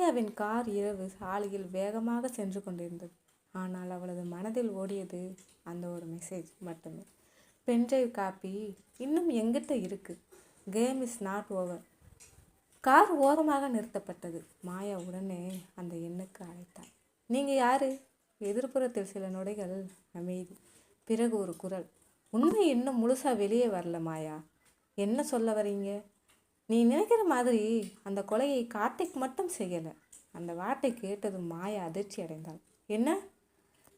மாயாவின் car இரவு சாலையில் வேகமாக சென்று கொண்டிருந்தது. ஆனால் அவளது மனதில் ஓடியது அந்த ஒரு மெசேஜ் மட்டுமே. பென்ட்ரைவ் காப்பி இன்னும் எங்கிட்ட இருக்கு. Game is not over. Car ஓரமாக நிறுத்தப்பட்டது. மாயா உடனே அந்த எண்ணுக்கு அழைத்தாள். நீங்கள் யாரு? எதிர்ப்புறத்தில் சில நொடிகள் அமைதி. பிறகு ஒரு குரல். உண்மை இன்னும் முழுசா வெளியே வரல மாயா. என்ன சொல்ல வரீங்க? நீ நினைக்கிற மாதிரி அந்த கொலையை கார்த்திக் மட்டும் செய்யலை. அந்த வார்த்தை கேட்டதும் மாயா அதிர்ச்சி அடைந்தாள். என்ன?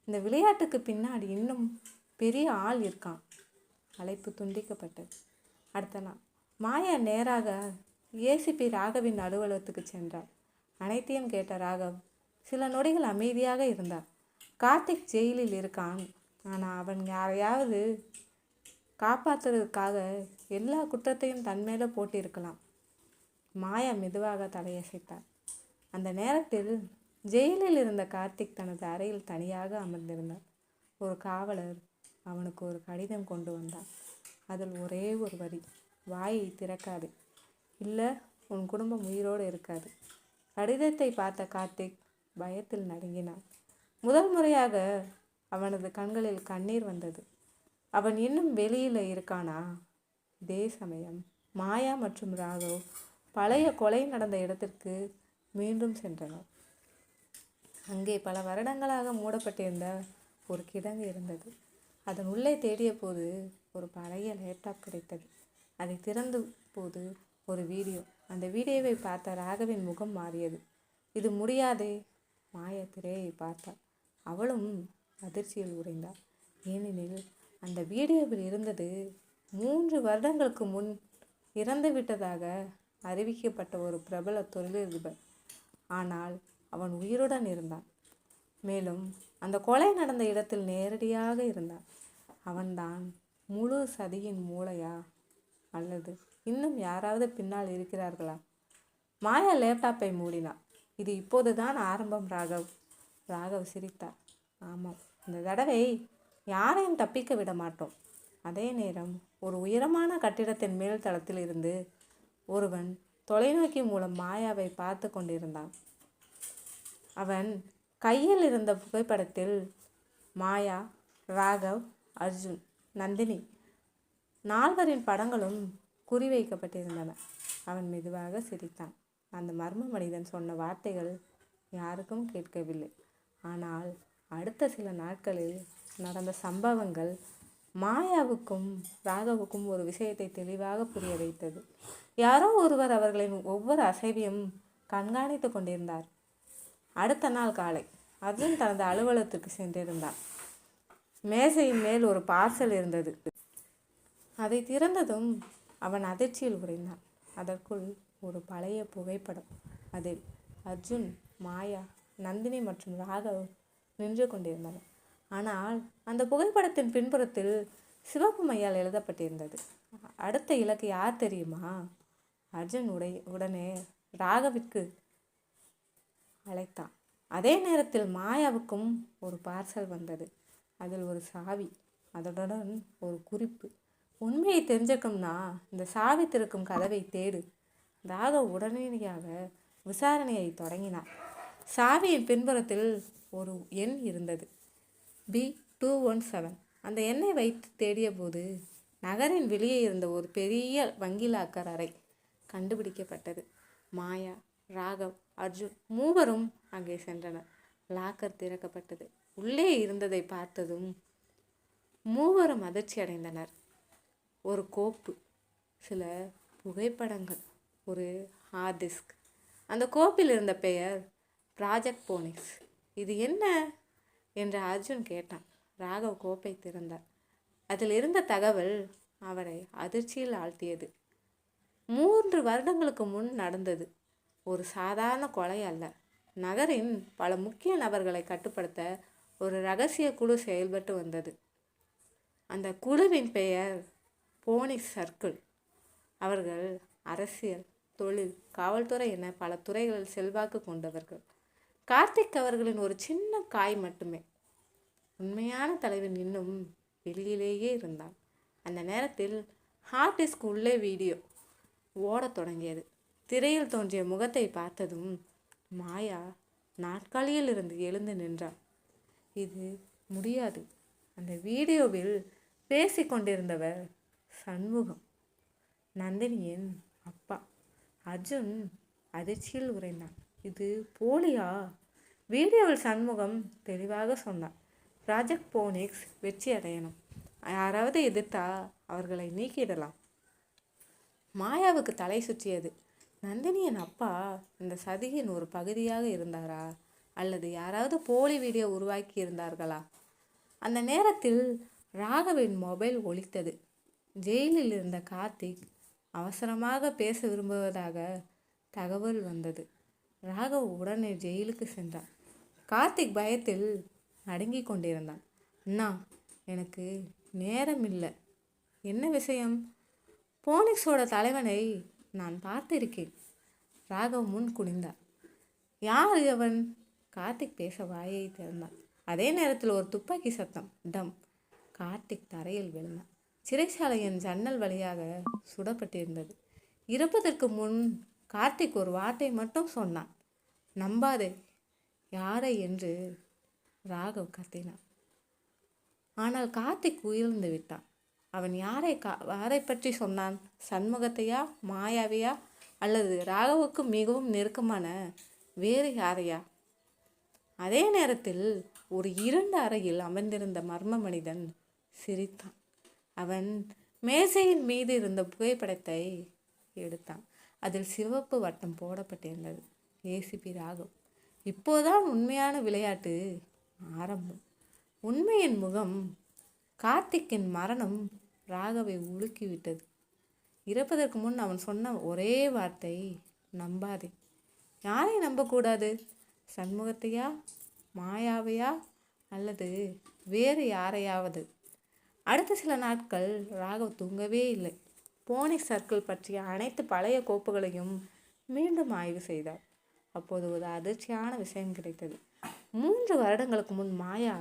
இந்த விளையாட்டுக்கு பின்னாடி இன்னும் பெரிய ஆள் இருக்கான். அழைப்பு துண்டிக்கப்பட்டது. அடுத்த நாள் மாயா நேராக ஏசிபி ராகவின் அலுவலகத்துக்கு சென்றாள். அனைத்தையும் கேட்ட ராகவ் சில நொடிகள் அமைதியாக இருந்தார். கார்த்திக் ஜெயிலில் இருக்கான். ஆனால் அவன் யாரையாவது காப்பாற்றுறதுக்காக எல்லா குற்றத்தையும் தன் மேலே போட்டிருக்கலாம். மாயா மெதுவாக தலையசைத்தார். அந்த நேரத்தில் ஜெயிலில் இருந்த கார்த்திக் தனது அறையில் தனியாக அமர்ந்திருந்தார். ஒரு காவலர் அவனுக்கு ஒரு கடிதம் கொண்டு வந்தார். அதில் ஒரே ஒரு வரி. வாயை திறக்காது, இல்லை உன் குடும்பம் உயிரோடு இருக்காது. கடிதத்தை பார்த்த கார்த்திக் பயத்தில் நடுங்கினான். முதல் முறையாக அவனது கண்களில் கண்ணீர் வந்தது. அவன் இன்னும் வெளியில் இருக்கானா? இதே சமயம் மாயா மற்றும் ராகவ் பழைய கொலை நடந்த இடத்திற்கு மீண்டும் சென்றனர். அங்கே பல வருடங்களாக மூடப்பட்டிருந்த ஒரு கிடங்கு இருந்தது. அதன் உள்ளே தேடிய போது ஒரு பழைய லேப்டாப் கிடைத்தது. அதை திறந்த போது ஒரு வீடியோ. அந்த வீடியோவை பார்த்த ராகவின் முகம் மாறியது. இது முடியாதே. மாயா திரையை பார்த்தாள். அவளும் அதிர்ச்சியில் உறைந்தாள். ஏனெனில் அந்த வீடியோவில் இருந்தது 3 வருடங்களுக்கு முன் இறந்து விட்டதாக அறிவிக்கப்பட்ட ஒரு பிரபல தொழிலதிபர். ஆனால் அவன் உயிருடன் இருந்தான். மேலும் அந்த கொலை நடந்த இடத்தில் நேரடியாக இருந்தான். அவன்தான் முழு சதியின் மூளையா? அல்லது இன்னும் யாராவது பின்னால் இருக்கிறார்களா? மாயா லேப்டாப்பை மூடினாள். இது இப்போதுதான் ஆரம்பம் ராகவ். ராகவ் சிரித்தார். ஆமாம், இந்த தடவை யாரையும் தப்பிக்க விட மாட்டோம். அதே நேரம் ஒரு உயரமான கட்டிடத்தின் மேல் தளத்தில் இருந்து ஒருவன் தொலைநோக்கி மூலம் மாயாவை பார்த்து கொண்டிருந்தான். அவன் கையில் இருந்த புகைப்படத்தில் மாயா, ராகவ், அர்ஜுன், நந்தினி 4 படங்களும் குறிவைக்கப்பட்டிருந்தன. அவன் மெதுவாக சிரித்தான். அந்த மர்ம மனிதன் சொன்ன வார்த்தைகள் யாருக்கும் கேட்கவில்லை. ஆனால் அடுத்த சில நாட்களில் நடந்த சம்பவங்கள் மாயாவுக்கும் ராகவுக்கும் ஒரு விஷயத்தை தெளிவாக புரிய வைத்தது. யாரோ ஒருவர் அவர்களின் ஒவ்வொரு அசைவையும் கண்காணித்து கொண்டிருந்தார். அடுத்த நாள் காலை அர்ஜுன் தனது அலுவலகத்துக்கு சென்றிருந்தான். மேசையின் மேல் ஒரு பார்சல் இருந்தது. அதை திறந்ததும் அவன் அதிர்ச்சியில் உறைந்தான். அதற்குள் ஒரு பழைய புகைப்படம். அதில் அர்ஜுன், மாயா, நந்தினி மற்றும் ராகவ் நின்று கொண்டிருந்தனர். ஆனால் அந்த புகைப்படத்தின் பின்புறத்தில் சிவப்பு மையால் எழுதப்பட்டிருந்தது. அடுத்த இலக்கு யார் தெரியுமா? அர்ஜுன் உடனே ராகவிற்கு அழைத்தான். அதே நேரத்தில் மாயாவுக்கும் ஒரு பார்சல் வந்தது. அதில் ஒரு சாவி, அதனுடன் ஒரு குறிப்பு. உண்மையை தெரிஞ்சுக்கணும்னா இந்த சாவி திறக்கும் கதவை தேடு. ராகவ் உடனடியாக விசாரணையை தொடங்கினார். சாவியின் பின்புறத்தில் ஒரு எண் இருந்தது, B217. அந்த எண்ணை வைத்து தேடிய போது நகரின் வெளியே இருந்த ஒரு பெரிய வங்கி லாக்கர் அறை கண்டுபிடிக்கப்பட்டது. மாயா, ராகவ், அர்ஜுன் 3 அங்கே சென்றனர். லாக்கர் திறக்கப்பட்டது. உள்ளே இருந்ததை பார்த்ததும் 3 அதிர்ச்சி அடைந்தனர். ஒரு கோப்பு, சில புகைப்படங்கள், ஒரு ஹார்ட் டிஸ்க். அந்த கோப்பில் இருந்த பெயர் ப்ராஜெக்ட் போனிக்ஸ். இது என்ன என்று அர்ஜுன் கேட்டான். ராகவ் கோப்பை திறந்தார். அதில் இருந்த தகவல் அவரை அதிர்ச்சியில் ஆழ்த்தியது. 3 வருடங்களுக்கு முன் நடந்தது ஒரு சாதாரண கொலை அல்ல. நகரின் பல முக்கிய நபர்களை கட்டுப்படுத்த ஒரு இரகசிய குழு செயல்பட்டு வந்தது. அந்த குழுவின் பெயர் போனிக்ஸ் சர்க்கிள். அவர்கள் அரசியல், தொழில், காவல்துறை என பல துறைகளில் செல்வாக்கு கொண்டவர்கள். கார்த்திக் அவர்களின் ஒரு சின்ன காய் மட்டுமே. உண்மையான தலைவன் இன்னும் வெளியிலேயே இருந்தான். அந்த நேரத்தில் ஹார்ட் டிஸ்க் உள்ளே வீடியோ ஓடத் தொடங்கியது. திரையில் தோன்றிய முகத்தை பார்த்ததும் மாயா நாற்காலியில் இருந்து எழுந்து நின்றாள். இது முடியாது. அந்த வீடியோவில் பேசிக்கொண்டிருந்தவர் சண்முகம், நந்தினியின் அப்பா. அர்ஜுன் அதிர்ச்சியில் உறைந்தான். இது போலியா? வீடியோவில் சண்முகம் தெளிவாக சொன்னார், ப்ராஜெக்ட் போனிக்ஸ் வெற்றி அடையணும். யாராவது எதிர்த்தா அவர்களை நீக்கிடலாம். மாயாவுக்கு தலை சுற்றியது. நந்தினியின் அப்பா இந்த சதியின் ஒரு பகுதியாக இருந்தாரா, அல்லது யாராவது போலி வீடியோ உருவாக்கி இருந்தார்களா? அந்த நேரத்தில் ராகவின் மொபைல் ஒலித்தது. ஜெயிலில் இருந்த கார்த்திக் அவசரமாக பேச விரும்புவதாக தகவல் வந்தது. ராகவ் உடனே ஜெயிலுக்கு சென்றான். கார்த்திக் பயத்தில் நடுங்கிக் கொண்டிருந்தான். அண்ணா, எனக்கு நேரம் இல்லை. என்ன விஷயம்? போனிக்ஸோட தலைவனை நான் பார்த்திருக்கேன். ராகவ் முன் குனிந்தார். யார் அவன்? கார்த்திக் பேச வாயை திறந்தான். அதே நேரத்தில் ஒரு துப்பாக்கி சத்தம். டம். கார்த்திக் தரையில் விழுந்தான். சிறைச்சாலையின் ஜன்னல் வழியாக சுடப்பட்டிருந்தது. இறப்பதற்கு முன் கார்த்திக் ஒரு வார்த்தை மட்டும் சொன்னான், நம்பாதே. யாரை என்று ராகவ் கத்தினான். ஆனால் கார்த்திக் உயிர்ந்து விட்டான். அவன் யாரை பற்றி சொன்னான்? சண்முகத்தையா, மாயாவையா, அல்லது ராகவுக்கு மிகவும் நெருக்கமான வேறு யாரையா? அதே நேரத்தில் ஒரு இருண்ட அறையில் அமர்ந்திருந்த மர்ம மனிதன் சிரித்தான். அவன் மேசையின் மீது இருந்த புகைப்படத்தை எடுத்தான். அதில் சிவப்பு வட்டம் போடப்பட்டிருந்தது. ஏசிபி ராகவ். இப்போதான் உண்மையான விளையாட்டு ஆரம்பம். உண்மையின் முகம். கார்த்திக்கின் மரணம் ராகவை உலுக்கிவிட்டது. இறப்பதற்கு முன் அவன் சொன்ன ஒரே வார்த்தை, நம்பாதே. யாரை நம்பக்கூடாது? சண்முகத்தையா, மாயாவையா, அல்லது வேறு யாரையாவது? அடுத்த சில நாட்கள் ராகவ் தூங்கவே இல்லை. போனிக்ஸ் சர்க்கிள் பற்றிய அனைத்து பழைய கோப்புகளையும் மீண்டும் ஆய்வு செய்தார். அப்போது ஒரு அதிர்ச்சியான விஷயம் கிடைத்தது. 3 வருடங்களுக்கு முன் மாயா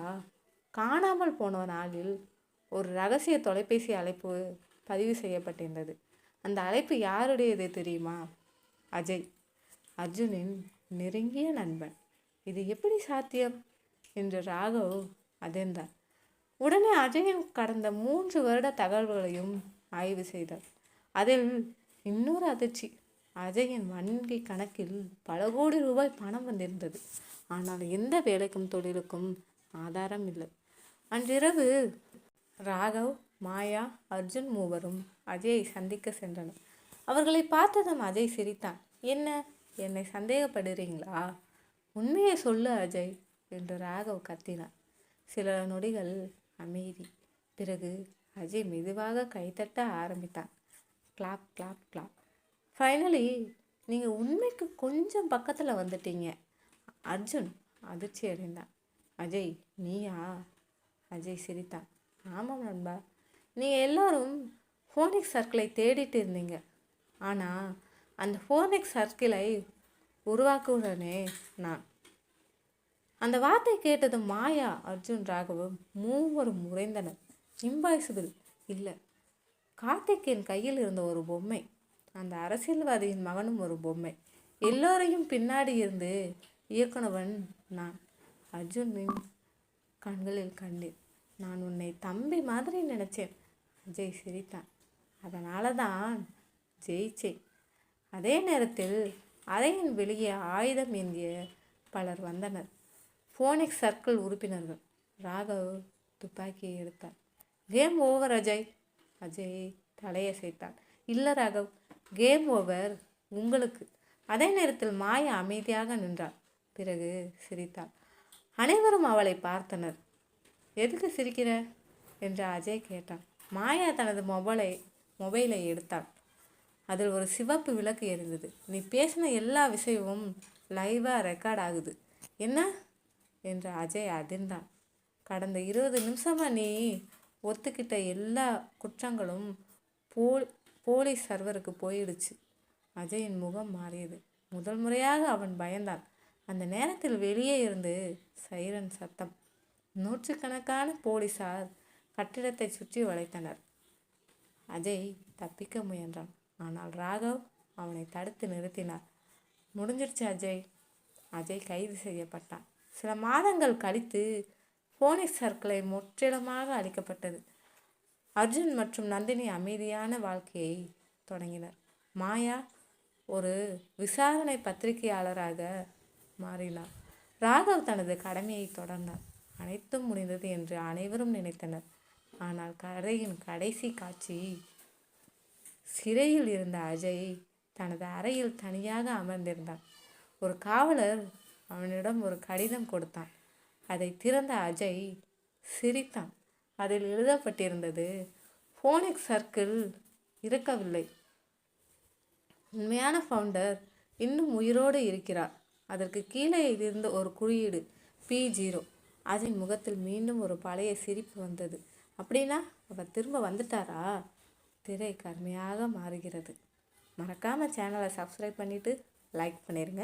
காணாமல் போன நாளில் ஒரு ரகசிய தொலைபேசி அழைப்பு பதிவு செய்யப்பட்டிருந்தது. அந்த அழைப்பு யாருடையது தெரியுமா? அஜய், அர்ஜுனின் நெருங்கிய நண்பன். இது எப்படி சாத்தியம் என்று ராகவ் அதிர்ந்தார். உடனே அஜயின் கடந்த 3 வருட தகவல்களையும் ஆய்வு செய்தார். அதில் இன்னொரு அதிர்ச்சி. அஜயின் வங்கி கணக்கில் பல கோடி ரூபாய் பணம் வந்திருந்தது. ஆனால் எந்த வேலைக்கும் தொழிலுக்கும் ஆதாரம் இல்லை. அன்றிரவு ராகவ், மாயா, அர்ஜுன் மூவரும் அஜயை சந்திக்க சென்றனர். அவர்களை பார்த்ததும் அஜய் சிரித்தான். என்ன, என்னை சந்தேகப்படுறீங்களா? உண்மையை சொல்லு அஜய் என்று ராகவ் கத்தினார். சில நொடிகள் அமைதி. பிறகு அஜய் மெதுவாக கைத்தட்ட ஆரம்பித்தான். Clap clap clap. ஃபைனலி நீங்கள் உண்மைக்கு கொஞ்சம் பக்கத்தில் வந்துட்டீங்க. அர்ஜுன் அதிர்ச்சி அடைந்தான். அஜய், நீயா? அஜய் சிரித்தான். ஆமாம் நண்பா, நீங்கள் எல்லோரும் ஃபோனிக்ஸ் சர்க்கிளை தேடிட்டு இருந்தீங்க. ஆனால் அந்த ஃபோனிக்ஸ் சர்க்கிளை உருவாக்குவதனே நான். அந்த வார்த்தை கேட்டதும் மாயா, அர்ஜுன், ராகவும் மூவரும் உறைந்தனர். இம்பாசிபிள். இல்லை, கார்த்திக்கின் கையில் இருந்த ஒரு பொம்மை, அந்த அரசியல்வாதியின் மகனும் ஒரு பொம்மை, எல்லோரையும் பின்னாடி இருந்து இயக்குனவன் நான். அர்ஜுனின் கண்களில் கண்டேன். நான் உன்னை தம்பி மாதிரி நினச்சேன். அஜய் சிரித்தான். அதனால தான் ஜெயிச்சேன். அதே நேரத்தில் அறையின் வெளியே ஆயுதம் ஏந்திய பலர் வந்தனர். ஃபோனிக்ஸ் சர்க்கிள் உறுப்பினர்கள். ராகவ் துப்பாக்கியை எடுத்தார். Game over Ajay. அஜய் தலையசைத்தான். இல்லை ராகவ், கேம் ஓவர் உங்களுக்கு. அதே நேரத்தில் மாயா அமைதியாக நின்றாள். பிறகு சிரித்தாள். அனைவரும் அவளை பார்த்தனர். எதுக்கு சிரிக்கிற என்று அஜய் கேட்டான். மாயா தனது மொபைலை எடுத்தாள். அதில் ஒரு சிவப்பு விளக்கு எரிந்தது. நீ பேசின எல்லா விஷயமும் லைவாக ரெக்கார்ட் ஆகுது. என்ன என்று அஜய் அதிர்ந்தான். கடந்த 20 நிமிஷமாக நீ ஒத்துக்கிட்ட எல்லா குற்றங்களும் போலீஸ் சர்வருக்கு போயிடுச்சு. அஜயின் முகம் மாறியது. முதல் முறையாக அவன் பயந்தான். அந்த நேரத்தில் வெளியே இருந்து சைரன் சத்தம். 100கணக்கான போலீசார் கட்டிடத்தை சுற்றி வளைத்தனர். அஜய் தப்பிக்க முயன்றான். ஆனால் ராகவ் அவனை தடுத்து நிறுத்தினார். முடிஞ்சிருச்சு அஜய், அஜய் கைது செய்யப்பட்டான். சில மாதங்கள் கழித்து ஃபோனிக்ஸ் சர்க்கிளை முற்றிலுமாக அழிக்கப்பட்டது. அர்ஜுன் மற்றும் நந்தினி அமைதியான வாழ்க்கையை தொடங்கினர். மாயா ஒரு விசாரணை பத்திரிகையாளராக மாறினார். ராகவ் தனது கடமையை தொடர்ந்தார். அனைத்தும் முடிந்தது என்று அனைவரும் நினைத்தனர். ஆனால் கதையின் கடைசி காட்சி, சிறையில் இருந்த அஜய் தனது அறையில் தனியாக அமர்ந்திருந்தான். ஒரு காவலர் அவனிடம் ஒரு கடிதம் கொடுத்தான். அதை திறந்த அஜய் சிரித்தான். அதில் எழுதப்பட்டிருந்தது, ஃபோனிக்ஸ் சர்க்கிள் இறக்கவில்லை. உண்மையான ஃபவுண்டர் இன்னும் உயிரோடு இருக்கிறார். அதற்கு கீழே இருந்த ஒரு குறியீடு P0. அஜய் முகத்தில் மீண்டும் ஒரு பழைய சிரிப்பு வந்தது. அப்படின்னா அவர் திரும்ப வந்துட்டாரா? திரை கருமையாக மாறுகிறது. மறக்காமல் சேனலை சப்ஸ்கிரைப் பண்ணிவிட்டு லைக் பண்ணிடுங்க.